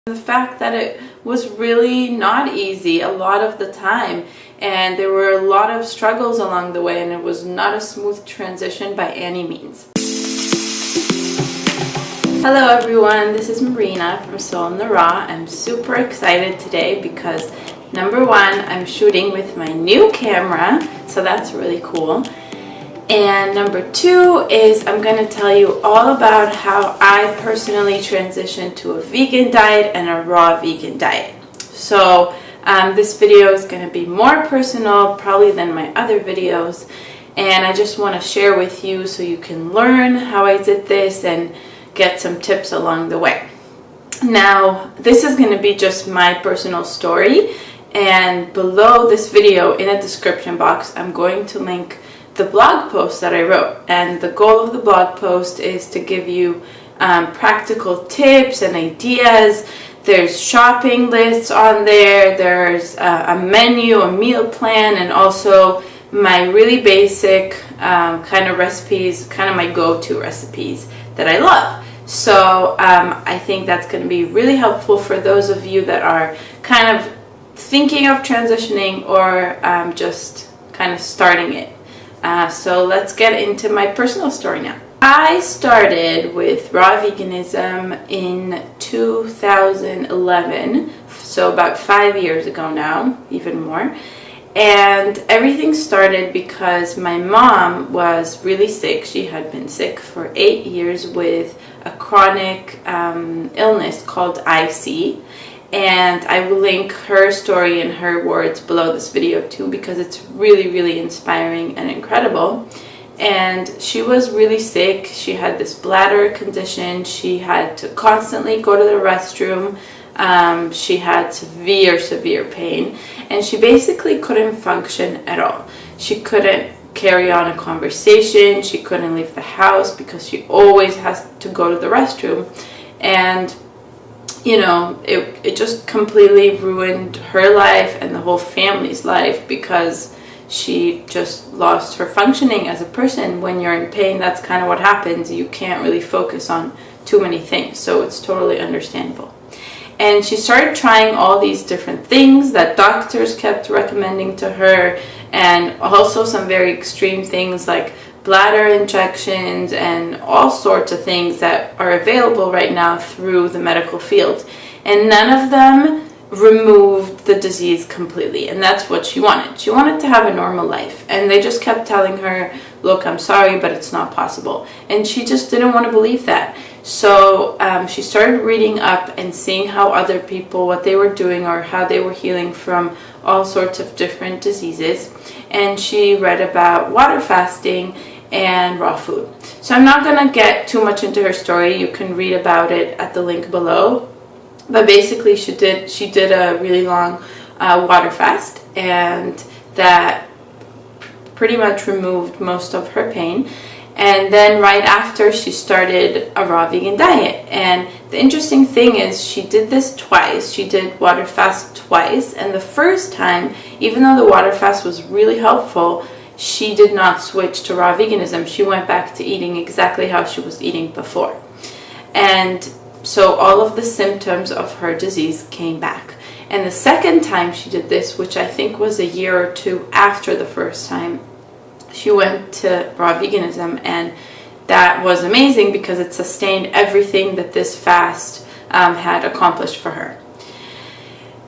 The fact that it was really not easy a lot of the time, and there were a lot of struggles along the way, and it was not a smooth transition by any means. Hello everyone, this is Marina from Soul in the Raw. I'm super excited today because number one, I'm shooting with my new camera, so that's really cool. And number two is I'm going to tell you all about how I personally transitioned to a vegan diet and a raw vegan diet. So this video is going to be more personal probably than my other videos, and I just want to share with you so you can learn how I did this and get some tips along the way. Now, this is going to be just my personal story, and below this video in a description box I'm going to link the blog post that I wrote, and the goal of the blog post is to give you practical tips and ideas. There's shopping lists on there, there's a menu, a meal plan, and also my really basic kind of recipes, kind of my go-to recipes that I love. So I think that's going to be really helpful for those of you that are kind of thinking of transitioning or just kind of starting it. So let's get into my personal story now. I started with raw veganism in 2011, so about 5 years ago now, even more. And everything started because my mom was really sick. She had been sick for 8 years with a chronic illness called IC. And I will link her story and her words below this video too, because it's really, really inspiring and incredible. And she was really sick. She had this bladder condition. She had to constantly go to the restroom. She had severe pain, and she basically couldn't function at all. She couldn't carry on a conversation. She couldn't leave the house because she always has to go to the restroom. And you know, it just completely ruined her life and the whole family's life because she just lost her functioning as a person. When you're in pain, that's kind of what happens. You can't really focus on too many things, so it's totally understandable. And she started trying all these different things that doctors kept recommending to her, and also some very extreme things like bladder injections and all sorts of things that are available right now through the medical field. And none of them removed the disease completely, and that's what she wanted. She wanted to have a normal life, and they just kept telling her, look, I'm sorry, but it's not possible. And she just didn't want to believe that. So she started reading up and seeing how other people, what they were doing or how they were healing from all sorts of different diseases. And she read about water fasting and raw food. So I'm not going to get too much into her story. You can read about it at the link below. But basically she did a really long water fast, and that pretty much removed most of her pain. And then right after, she started a raw vegan diet. And the interesting thing is she did this twice. She did water fast twice, and the first time, even though the water fast was really helpful, she did not switch to raw veganism. She went back to eating exactly how she was eating before. And so all of the symptoms of her disease came back. And the second time she did this, which I think was a year or two after the first time, she went to raw veganism, and that was amazing because it sustained everything that this fast had accomplished for her.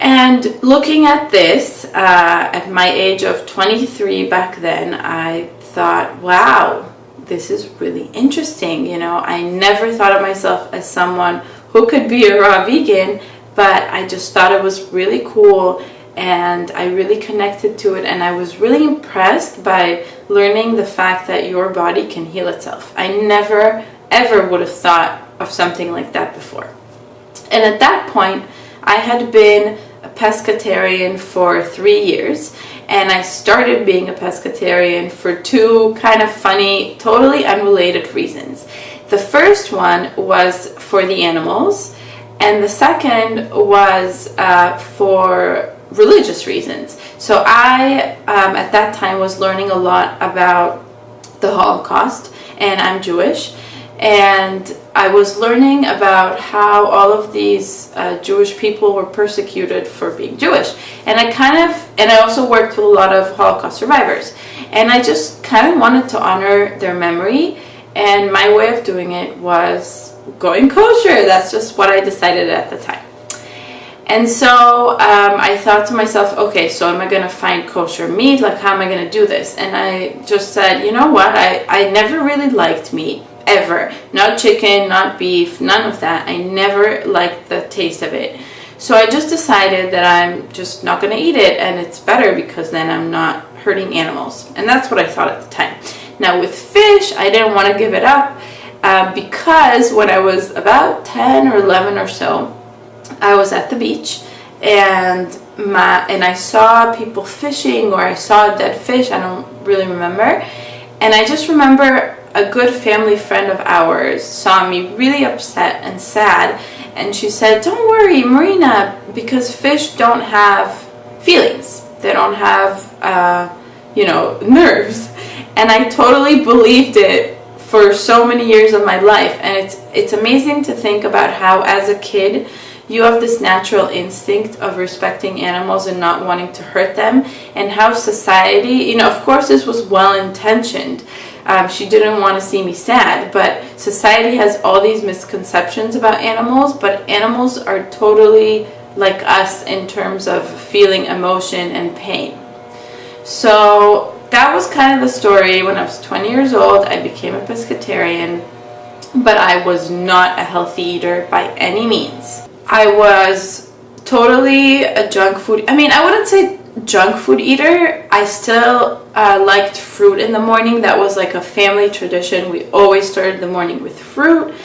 And looking at this, at my age of 23 back then, I thought, wow, this is really interesting. You know, I never thought of myself as someone who could be a raw vegan, but I just thought it was really cool, and I really connected to it, and I was really impressed by learning the fact that your body can heal itself. I never ever would have thought of something like that before. And at that point, I had been a pescatarian for 3 years, and I started being a pescatarian for two kind of funny, totally unrelated reasons. The first one was for the animals, and the second was for religious reasons. So I, at that time, was learning a lot about the Holocaust, and I'm Jewish, and I was learning about how all of these Jewish people were persecuted for being Jewish. And I also worked with a lot of Holocaust survivors. And I just kind of wanted to honor their memory. And my way of doing it was going kosher. That's just what I decided at the time. And so I thought to myself, okay, so am I going to find kosher meat? Like, how am I going to do this? And I just said, you know what? I never really liked meat, ever. Not chicken, not beef, none of that. I never liked the taste of it. So I just decided that I'm just not going to eat it, and it's better because then I'm not hurting animals. And that's what I thought at the time. Now with fish, I didn't want to give it up because when I was about 10 or 11 or so, I was at the beach and I saw people fishing, or I saw a dead fish, I don't really remember. And I just remember a good family friend of ours saw me really upset and sad, and she said, "Don't worry, Marina, because fish don't have feelings. They don't have, nerves." And I totally believed it for so many years of my life. And it's amazing to think about how, as a kid, you have this natural instinct of respecting animals and not wanting to hurt them, and how society, of course this was well-intentioned. She didn't want to see me sad, but society has all these misconceptions about animals, but animals are totally like us in terms of feeling emotion and pain. So that was kind of the story. When I was 20 years old, I became a pescatarian, but I was not a healthy eater by any means. I was totally a junk food, I wouldn't say junk food eater. I still liked fruit in the morning. That was like a family tradition. We always started the morning with fruit,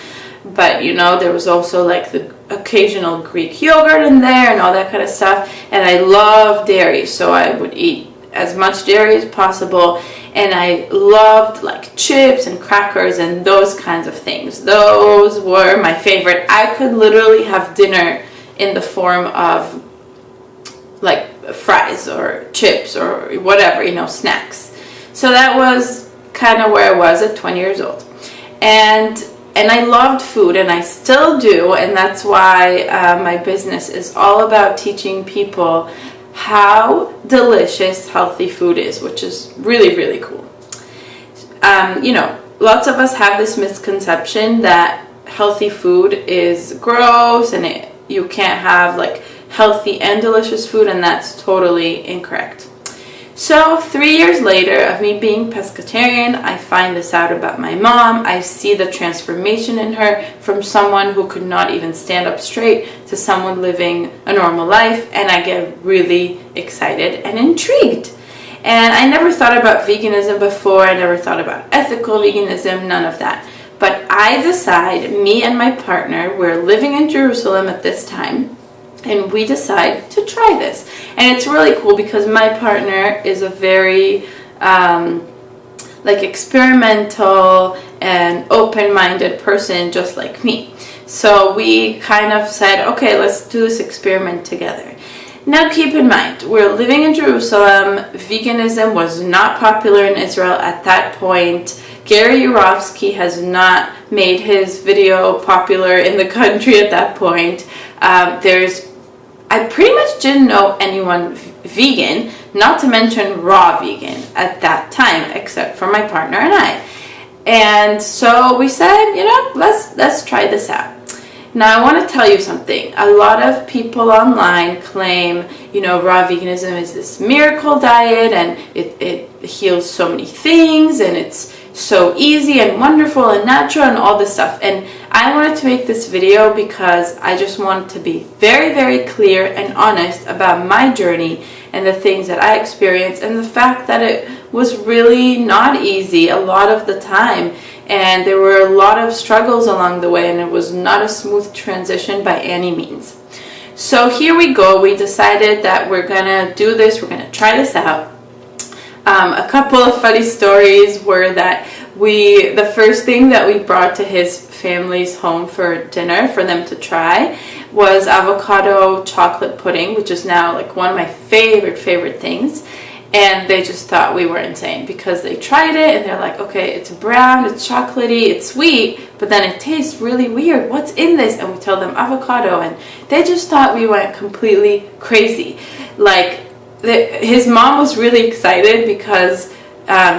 but there was also like the occasional Greek yogurt in there and all that kind of stuff. And I love dairy, so I would eat as much dairy as possible. And I loved like chips and crackers and those kinds of things. Those were my favorite. I could literally have dinner in the form of like fries or chips or whatever, snacks. So that was kind of where I was at 20 years old. And I loved food, and I still do. And that's why my business is all about teaching people how delicious healthy food is, which is really, really cool. Lots of us have this misconception that healthy food is gross and you can't have like healthy and delicious food, and that's totally incorrect. So 3 years later of me being pescatarian, I find this out about my mom. I see the transformation in her from someone who could not even stand up straight to someone living a normal life, and I get really excited and intrigued. And I never thought about veganism before. I never thought about ethical veganism, none of that. But I decide, me and my partner, we're living in Jerusalem at this time, and we decide to try this. And it's really cool because my partner is a very experimental and open-minded person, just like me. So we kind of said, okay, let's do this experiment together. Now keep in mind, we're living in Jerusalem. Veganism was not popular in Israel at that point. Gary Yurofsky has not made his video popular in the country at that point. I pretty much didn't know anyone vegan, not to mention raw vegan at that time, except for my partner and I. And so we said, let's try this out. Now I want to tell you something. A lot of people online claim, raw veganism is this miracle diet and it heals so many things and it's so easy and wonderful and natural and all this stuff. And I wanted to make this video because I just wanted to be very, very clear and honest about my journey and the things that I experienced, and the fact that it was really not easy a lot of the time, and there were a lot of struggles along the way, and it was not a smooth transition by any means. So here we go. We decided that we're gonna do this, we're gonna try this out. A couple of funny stories were that the first thing that we brought to his family's home for dinner for them to try was avocado chocolate pudding, which is now like one of my favorite things. And they just thought we were insane because they tried it and they're like, okay, it's brown, it's chocolatey, it's sweet, but then it tastes really weird. What's in this? And we tell them avocado, and they just thought we went completely crazy. Like, his mom was really excited because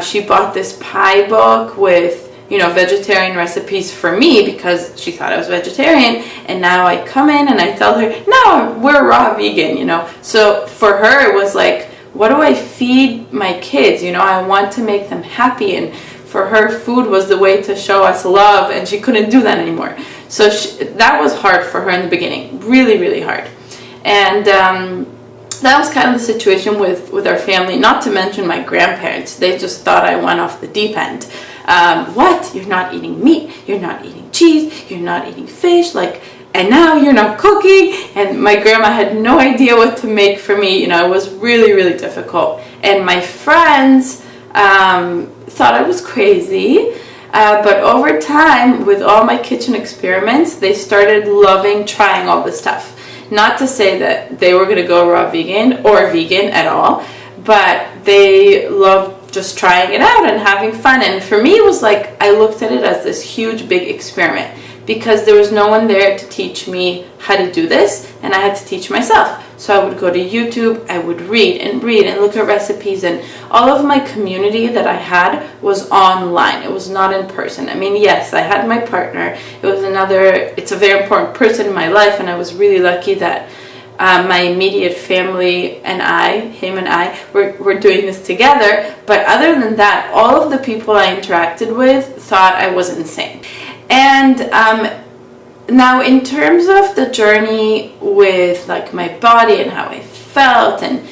she bought this pie book with, you know, vegetarian recipes for me because she thought I was vegetarian. And now I come in and I tell her, no, we're raw vegan, you know. So for her, it was like, what do I feed my kids? You know, I want to make them happy. And for her, food was the way to show us love, and she couldn't do that anymore. So that was hard for her in the beginning, really, really hard. And that was kind of the situation with our family, not to mention my grandparents. They just thought I went off the deep end. What? You're not eating meat, you're not eating cheese, you're not eating fish, like, and now you're not cooking. And my grandma had no idea what to make for me. You know, it was really, really difficult. And my friends thought I was crazy. But over time, with all my kitchen experiments, they started loving trying all this stuff. Not to say that they were going to go raw vegan or vegan at all, but they loved just trying it out and having fun. And for me, it was like, I looked at it as this huge, big experiment, because there was no one there to teach me how to do this, and I had to teach myself. So I would go to YouTube, I would read and look at recipes, and all of my community that I had was online. It was not in person. I mean, yes, I had my partner. It's a very important person in my life, and I was really lucky that my immediate family and him and I, were doing this together. But other than that, all of the people I interacted with thought I was insane. And now in terms of the journey with like my body and how I felt, and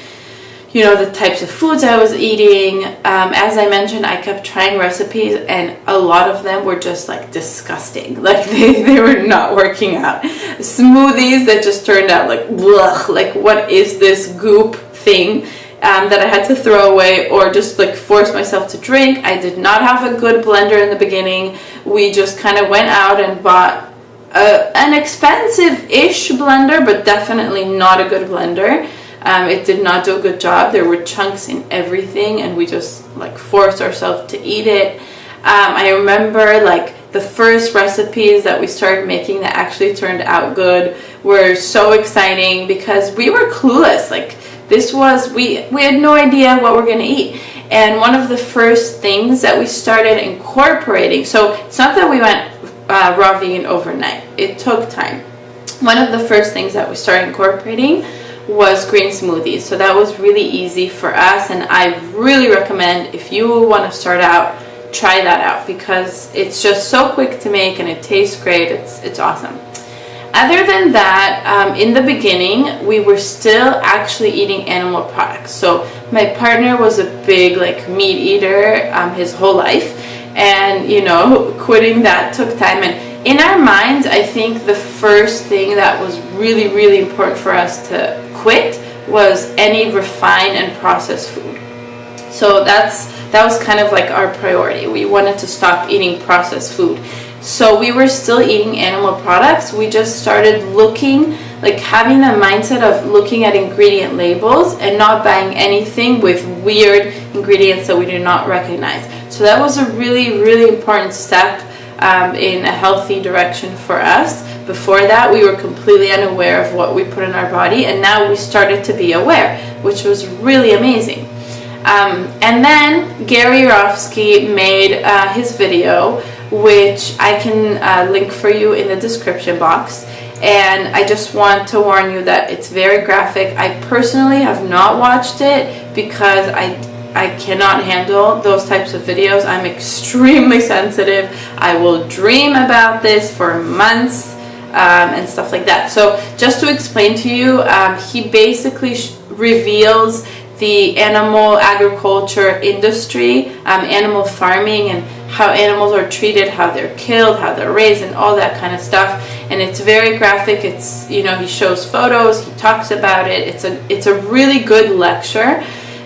you know, the types of foods I was eating, as I mentioned, I kept trying recipes, and a lot of them were just like disgusting. Like they were not working out. Smoothies that just turned out like blech, like what is this goop thing that I had to throw away or just like force myself to drink. I did not have a good blender in the beginning. We just kind of went out and bought an expensive-ish blender, but definitely not a good blender. It did not do a good job. There were chunks in everything, and we just like forced ourselves to eat it. I remember like the first recipes that we started making that actually turned out good were so exciting because we were clueless. Like, this was, we had no idea what we're going to eat. And one of the first things that we started incorporating, so it's not that we went raw vegan overnight. It took time. One of the first things that we started incorporating was green smoothies. So that was really easy for us, and I really recommend, if you want to start out, try that out because it's just so quick to make and it tastes great. It's awesome. Other than that, in the beginning, we were still actually eating animal products. So my partner was a big like meat eater his whole life, and you know, quitting that took time. And in our minds, I think the first thing that was really, really important for us to quit was any refined and processed food. So that was kind of like our priority. We wanted to stop eating processed food. So we were still eating animal products. We just started looking, like having the mindset of looking at ingredient labels and not buying anything with weird ingredients that we do not recognize. So that was a really, really important step in a healthy direction for us. Before that, we were completely unaware of what we put in our body, and now we started to be aware, which was really amazing. And then Gary Yurofsky made his video, which I can link for you in the description box. And I just want to warn you that it's very graphic. I personally have not watched it because I cannot handle those types of videos. I'm extremely sensitive. I will dream about this for months and stuff like that. So just to explain to you, he basically reveals the animal agriculture industry, animal farming, and how animals are treated, how they're killed, how they're raised, and all that kind of stuff. And it's very graphic. It's, you know, he shows photos, he talks about it. It's a really good lecture,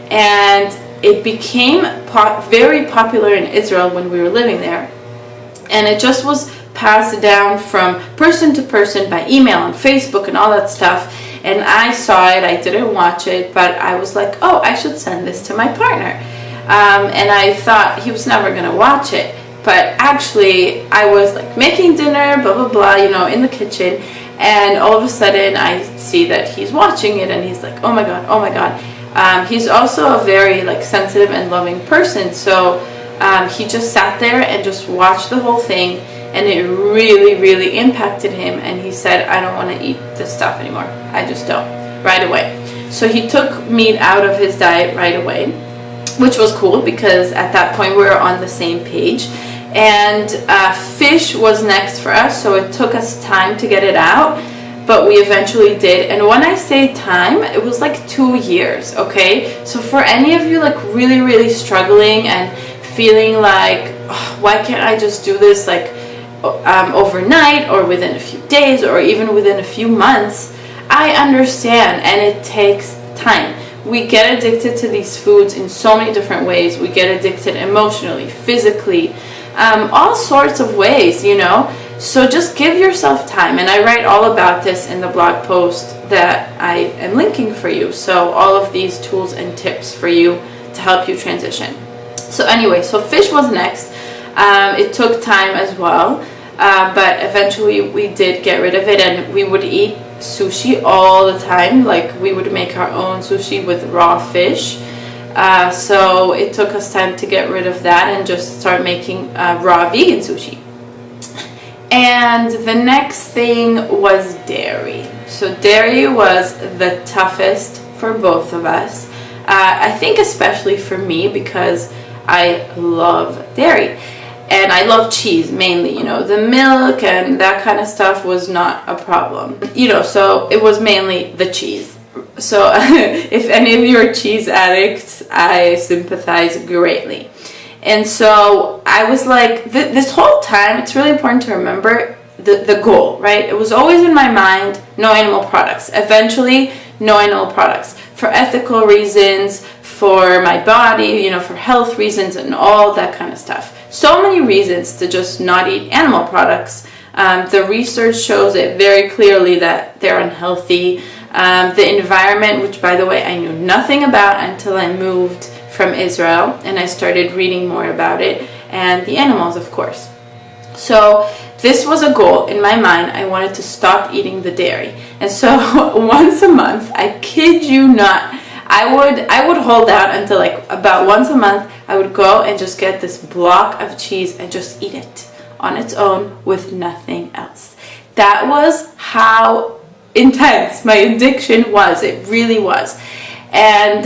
and it became very popular in Israel when we were living there. And it just was passed down from person to person by email and Facebook and all that stuff. And I saw it, I didn't watch it, but I was like, oh, I should send this to my partner. And I thought he was never gonna watch it. But actually, I was like making dinner, blah, blah, blah, you know, in the kitchen. And all of a sudden, I see that he's watching it, and he's like, oh my God, oh my God. He's also a very like sensitive and loving person. So he just sat there and just watched the whole thing. And it really, really impacted him. And he said, I don't want to eat this stuff anymore. I just don't, right away. So he took meat out of his diet right away, which was cool because at that point we were on the same page. And fish was next for us, so it took us time to get it out, but we eventually did. And when I say time, it was like 2 years, okay? So for any of you like really, really struggling and feeling like, oh, why can't I just do this like overnight or within a few days or even within a few months, I understand, and it takes time. We get addicted to these foods in so many different ways. We get addicted emotionally, physically, all sorts of ways, you know. So just give yourself time. And I write all about this in the blog post that I am linking for you. So all of these tools and tips for you to help you transition. So anyway, so fish was next. It took time as well, but eventually we did get rid of it, and we would eat sushi all the time. Like we would make our own sushi with raw fish. So it took us time to get rid of that and just start making raw vegan sushi. And the next thing was dairy. So dairy was the toughest for both of us. I think especially for me because I love dairy. And I love cheese mainly, you know, the milk and that kind of stuff was not a problem. You know, so it was mainly the cheese. So if any of you are cheese addicts, I sympathize greatly. And so I was like, this whole time, it's really important to remember the goal, right? It was always in my mind, no animal products. Eventually, no animal products. For ethical reasons, for my body, you know, for health reasons and all that kind of stuff. So many reasons to just not eat animal products. The research shows it very clearly that they're unhealthy. The environment, which by the way I knew nothing about until I moved from Israel and I started reading more about it, and the animals, of course. So this was a goal in my mind. I wanted to stop eating the dairy. And so once a month, I kid you not, I would hold out until like about once a month. I would go and just get this block of cheese and just eat it on its own with nothing else. That was how intense my addiction was. It really was. And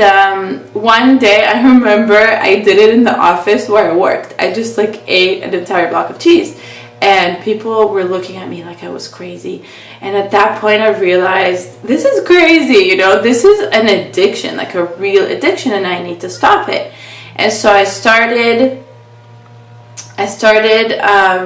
one day I remember I did it in the office where I worked. I just like ate an entire block of cheese, and people were looking at me like I was crazy. And at that point I realized this is crazy, you know, this is an addiction, like a real addiction, and I need to stop it. And so I started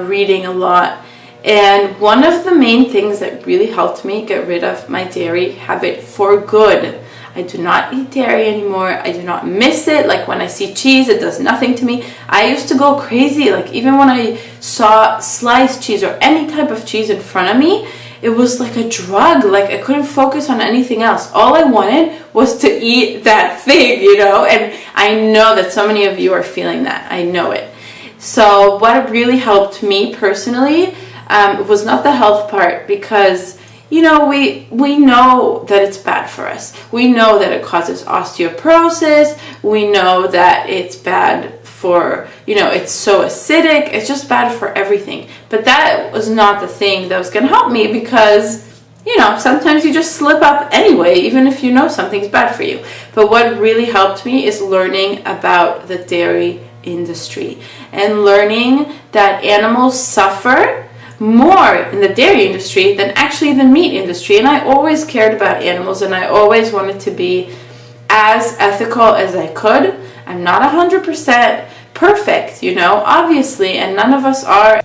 reading a lot. And one of the main things that really helped me get rid of my dairy habit for good, I do not eat dairy anymore. I do not miss it. Like when I see cheese, it does nothing to me. I used to go crazy. Like even when I saw sliced cheese or any type of cheese in front of me, it was like a drug. Like I couldn't focus on anything else. All I wanted was to eat that thing, you know? And I know that so many of you are feeling that. I know it. So what really helped me personally was not the health part, because you know, we know that it's bad for us. We know that it causes osteoporosis. We know that it's bad for, you know, it's so acidic. It's just bad for everything. But that was not the thing that was going to help me, because, you know, sometimes you just slip up anyway, even if you know something's bad for you. But what really helped me is learning about the dairy industry and learning that animals suffer more in the dairy industry than actually the meat industry. And I always cared about animals, and I always wanted to be as ethical as I could. I'm not 100% perfect, you know, obviously, and none of us are.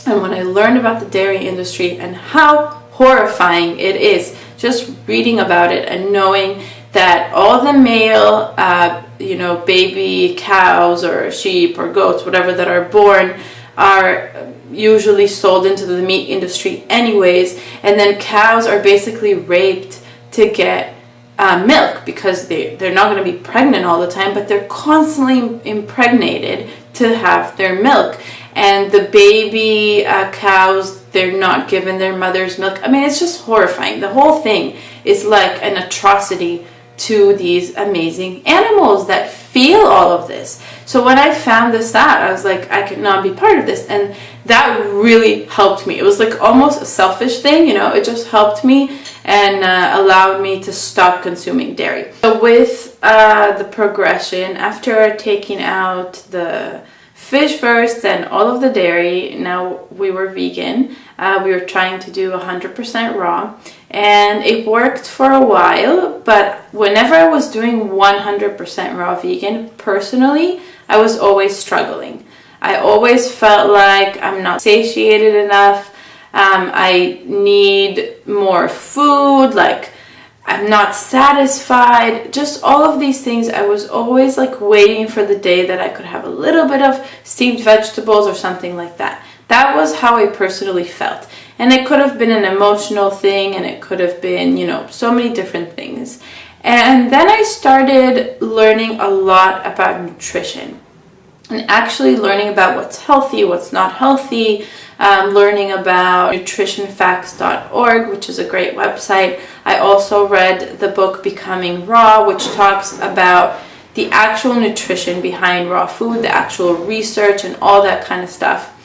And when I learned about the dairy industry and how horrifying it is, just reading about it and knowing that all the male, you know, baby cows or sheep or goats, whatever, that are born are usually sold into the meat industry anyways, and then cows are basically raped to get milk, because they're not going to be pregnant all the time, but they're constantly impregnated to have their milk. And the baby cows, they're not given their mother's milk. I mean, it's just horrifying. The whole thing is like an atrocity to these amazing animals that feel all of this. So when I found this out, I was like, I could not be part of this. And that really helped me. It was like almost a selfish thing, you know, it just helped me and allowed me to stop consuming dairy. So with the progression, after taking out the fish first and all of the dairy, now we were vegan. We were trying to do 100% raw, and it worked for a while, but whenever I was doing 100% raw vegan, personally, I was always struggling. I always felt like I'm not satiated enough. I need more food, like I'm not satisfied, just all of these things. I was always like waiting for the day that I could have a little bit of steamed vegetables or something like that. That was how I personally felt. And it could have been an emotional thing, and it could have been, you know, so many different things. And then I started learning a lot about nutrition, and actually learning about what's healthy, what's not healthy, learning about nutritionfacts.org, which is a great website. I also read the book Becoming Raw, which talks about the actual nutrition behind raw food, the actual research and all that kind of stuff.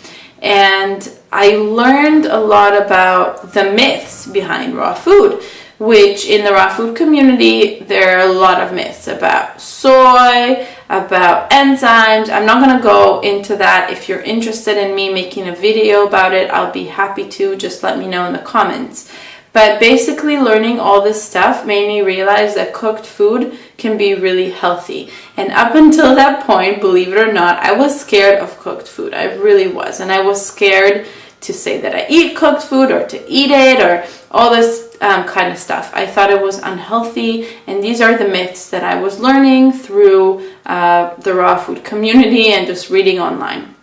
And I learned a lot about the myths behind raw food, which in the raw food community, there are a lot of myths about soy, about enzymes. I'm not going to go into that. If you're interested in me making a video about it, I'll be happy to. Just let me know in the comments. But basically learning all this stuff made me realize that cooked food can be really healthy. And up until that point, believe it or not, I was scared of cooked food. I really was. And I was scared to say that I eat cooked food or to eat it or all this kind of stuff. I thought it was unhealthy. And these are the myths that I was learning through the raw food community and just reading online.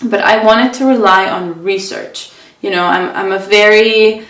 But I wanted to rely on research. You know, I'm a very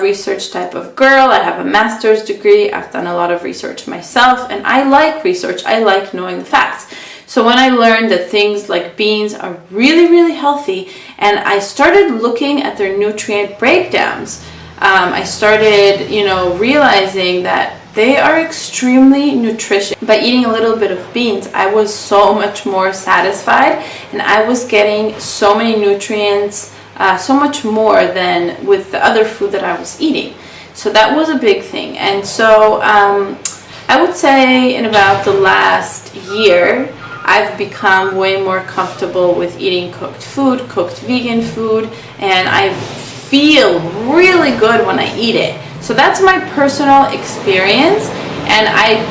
research type of girl. I have a master's degree. I've done a lot of research myself, and I like research. I like knowing the facts. So when I learned that things like beans are really, really healthy, and I started looking at their nutrient breakdowns, I started, you know, realizing that they are extremely nutritious. By eating a little bit of beans, I was so much more satisfied, and I was getting so many nutrients, so much more than with the other food that I was eating. So that was a big thing. And so I would say in about the last year, I've become way more comfortable with eating cooked food, cooked vegan food, and I feel really good when I eat it. So that's my personal experience, and I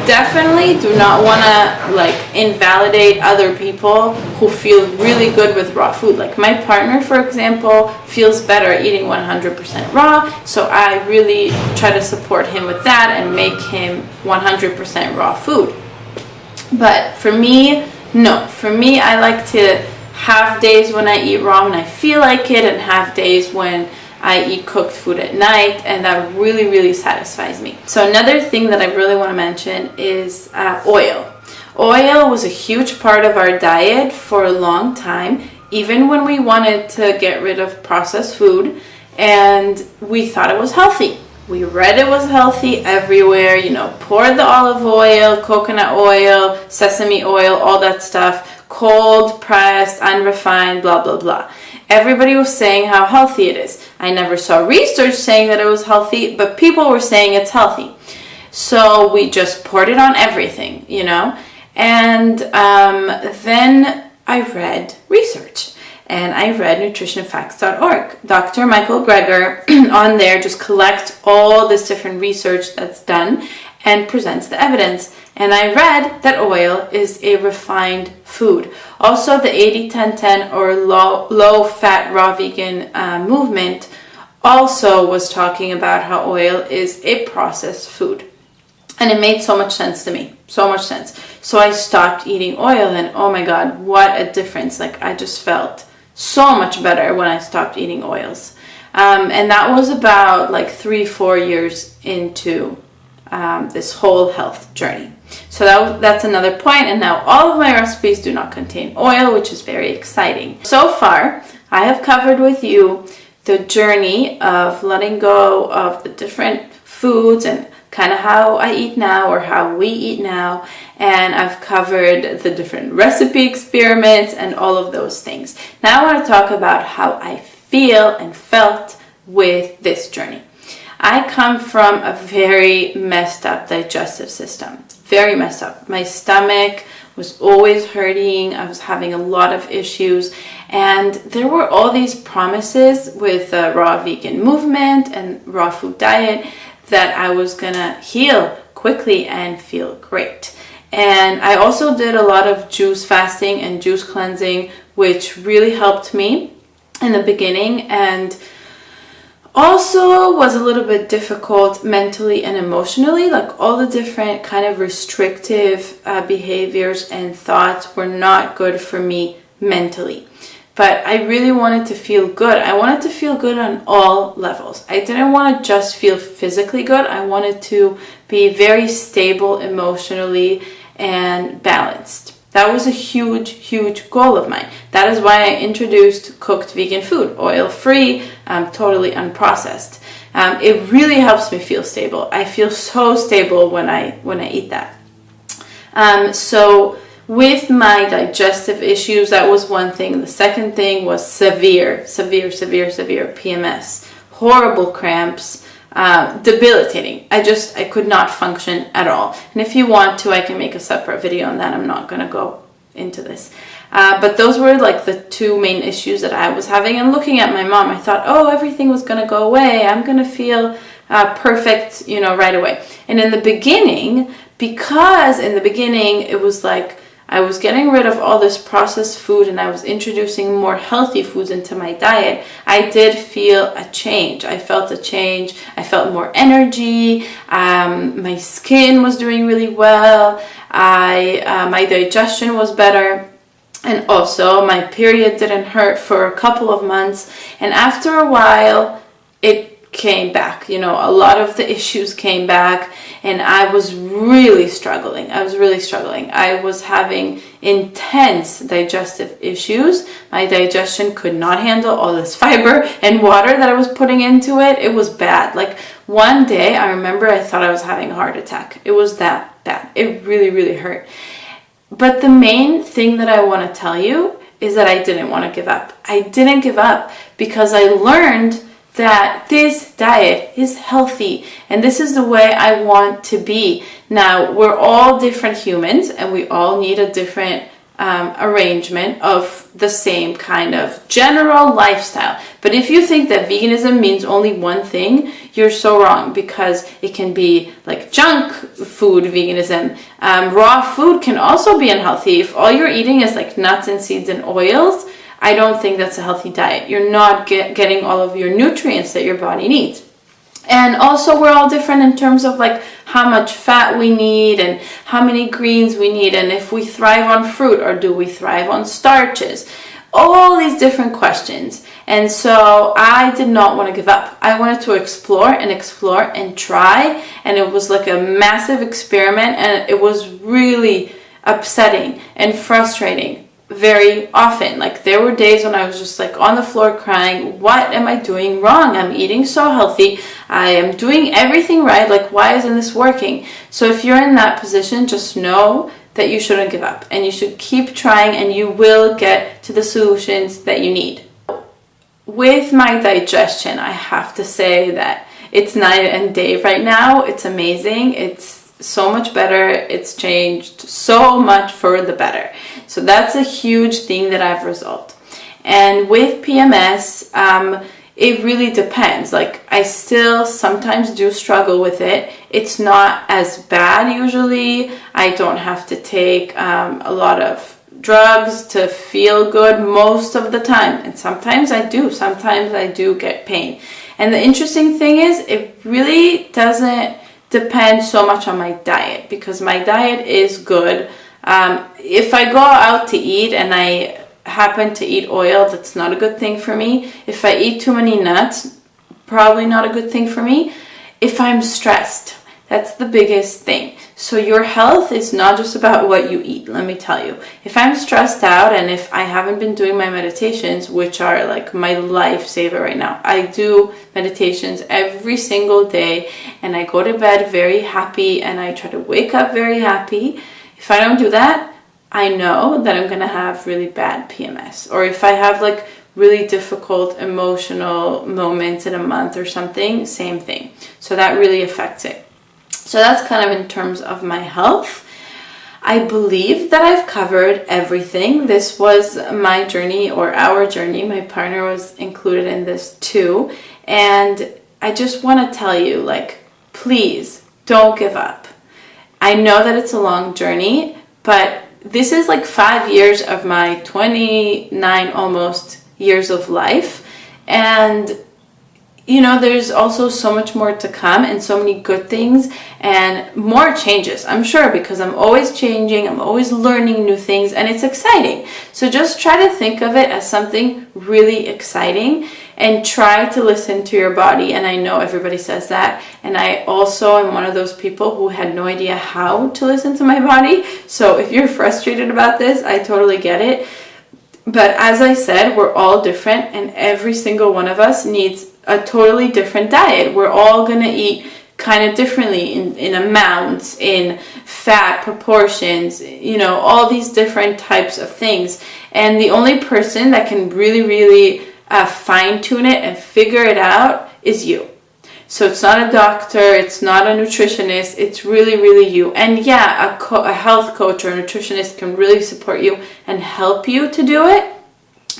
definitely do not want to like invalidate other people who feel really good with raw food. Like my partner, for example, feels better eating 100% raw, so I really try to support him with that and make him 100% raw food. But for me, no. For me, I like to have days when I eat raw when I feel like it, and have days when I eat cooked food at night, and that really, really satisfies me. So another thing that I really want to mention is oil. Oil was a huge part of our diet for a long time, even when we wanted to get rid of processed food, and we thought it was healthy. We read it was healthy everywhere, you know, pour the olive oil, coconut oil, sesame oil, all that stuff, cold pressed, unrefined, blah, blah, blah. Everybody was saying how healthy it is. I never saw research saying that it was healthy, but people were saying it's healthy. So we just poured it on everything, you know. And then I read research. And I read nutritionfacts.org. Dr. Michael Greger on there just collects all this different research that's done and presents the evidence. And I read that oil is a refined food. Also, the 80-10-10 or low-fat raw vegan movement also was talking about how oil is a processed food. And it made so much sense to me. So much sense. So I stopped eating oil, and oh my God, what a difference. Like, I just felt so much better when I stopped eating oils. And that was about like 3-4 years into this whole health journey. So that's another point. And now all of my recipes do not contain oil, which is very exciting. So far, I have covered with you the journey of letting go of the different foods and kind of how I eat now, or how we eat now. And I've covered the different recipe experiments and all of those things. Now I want to talk about how I feel and felt with this journey. I come from a very messed up digestive system. Very messed up. My stomach was always hurting. I was having a lot of issues. And there were all these promises with the raw vegan movement and raw food diet that I was gonna heal quickly and feel great. And I also did a lot of juice fasting and juice cleansing, which really helped me in the beginning, and also was a little bit difficult mentally and emotionally. Like all the different kind of restrictive behaviors and thoughts were not good for me mentally. But I really wanted to feel good. I wanted to feel good on all levels. I didn't want to just feel physically good. I wanted to be very stable emotionally and balanced. That was a huge, huge goal of mine. That is why I introduced cooked vegan food, oil-free, totally unprocessed. It really helps me feel stable. I feel so stable when I eat that. So with my digestive issues, that was one thing. The second thing was severe PMS, horrible cramps, debilitating. I could not function at all. And if you want to, I can make a separate video on that. I'm not going to go into this. But those were like the two main issues that I was having. And looking at my mom, I thought, oh, everything was going to go away. I'm going to feel perfect, right away. And in the beginning, because in the beginning it was like I was getting rid of all this processed food and I was introducing more healthy foods into my diet, I did feel a change. I felt a change. I felt more energy. My skin was doing really well. My digestion was better. And also my period didn't hurt for a couple of months. And after a while, it came back. A lot of the issues came back, and I was really struggling. I was having intense digestive issues. My digestion could not handle all this fiber and water that I was putting into it. It was bad. Like one day, I remember I thought I was having a heart attack. It was that bad. It really, really hurt. But the main thing that I want to tell you is that I didn't want to give up. I didn't give up because I learned that this diet is healthy and this is the way I want to be. Now, we're all different humans and we all need a different arrangement of the same kind of general lifestyle. But if you think that veganism means only one thing, you're so wrong, because it can be like junk food veganism. Raw food can also be unhealthy. If all you're eating is like nuts and seeds and oils, I don't think that's a healthy diet. You're not getting all of your nutrients that your body needs. And also we're all different in terms of like how much fat we need and how many greens we need, and if we thrive on fruit or do we thrive on starches. All these different questions. And so I did not want to give up. I wanted to explore and try. And it was like a massive experiment, and it was really upsetting and frustrating very often. Like there were days when I was just like on the floor crying, what am I doing wrong? I'm eating so healthy. I am doing everything right. Like, why isn't this working? So if you're in that position, just know that you shouldn't give up and you should keep trying, and you will get to the solutions that you need. With my digestion, I have to say that it's night and day right now. It's amazing. It's so much better. It's changed so much for the better. So that's a huge thing that I've resolved. And with PMS, it really depends. Like I still sometimes do struggle with it. It's not as bad usually. I don't have to take a lot of drugs to feel good most of the time. And sometimes I do. Sometimes I do get pain. And the interesting thing is, it really doesn't depend so much on my diet, because my diet is good. If I go out to eat and I happen to eat oil, that's not a good thing for me. If I eat too many nuts, probably not a good thing for me. If I'm stressed, That's the biggest thing. So your health is not just about what you eat, let me tell you. If I'm stressed out and if I haven't been doing my meditations, which are like my lifesaver right now, I do meditations every single day and I go to bed very happy and I try to wake up very happy. If I don't do that, I know that I'm going to have really bad PMS. Or if I have like really difficult emotional moments in a month or something, same thing. So that really affects it. So that's kind of in terms of my health. I believe that I've covered everything. This was my journey, or our journey. My partner was included in this too. And I just want to tell you, like, please don't give up. I know that it's a long journey, but this is like 5 years of my 29 almost years of life. And you know, there's also so much more to come and so many good things and more changes, I'm sure, because I'm always changing, I'm always learning new things, and it's exciting. So just try to think of it as something really exciting and try to listen to your body. And I know everybody says that, and I also am one of those people who had no idea how to listen to my body. So if you're frustrated about this, I totally get it. But as I said, we're all different, and every single one of us needs a totally different diet. We're all going to eat kind of differently in amounts, in fat proportions, you know, all these different types of things. And the only person that can really fine tune it and figure it out is you. So it's not a doctor, it's not a nutritionist, it's really you. And yeah, a health coach or a nutritionist can really support you and help you to do it.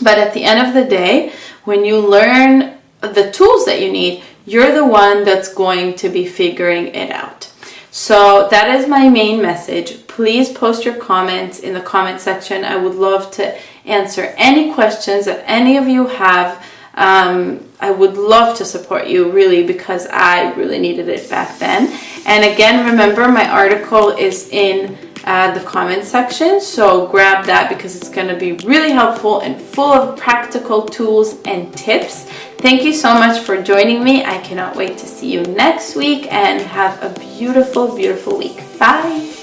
But at the end of the day, when you learn the tools that you need, you're the one that's going to be figuring it out. So that is my main message. Please post your comments in the comment section. I would love to answer any questions that any of you have. I would love to support you, really, because I really needed it back then. And again, remember, my article is in the comment section, so grab that because it's going to be really helpful and full of practical tools and tips. Thank you so much for joining me. I cannot wait to see you next week, and have a beautiful week. Bye.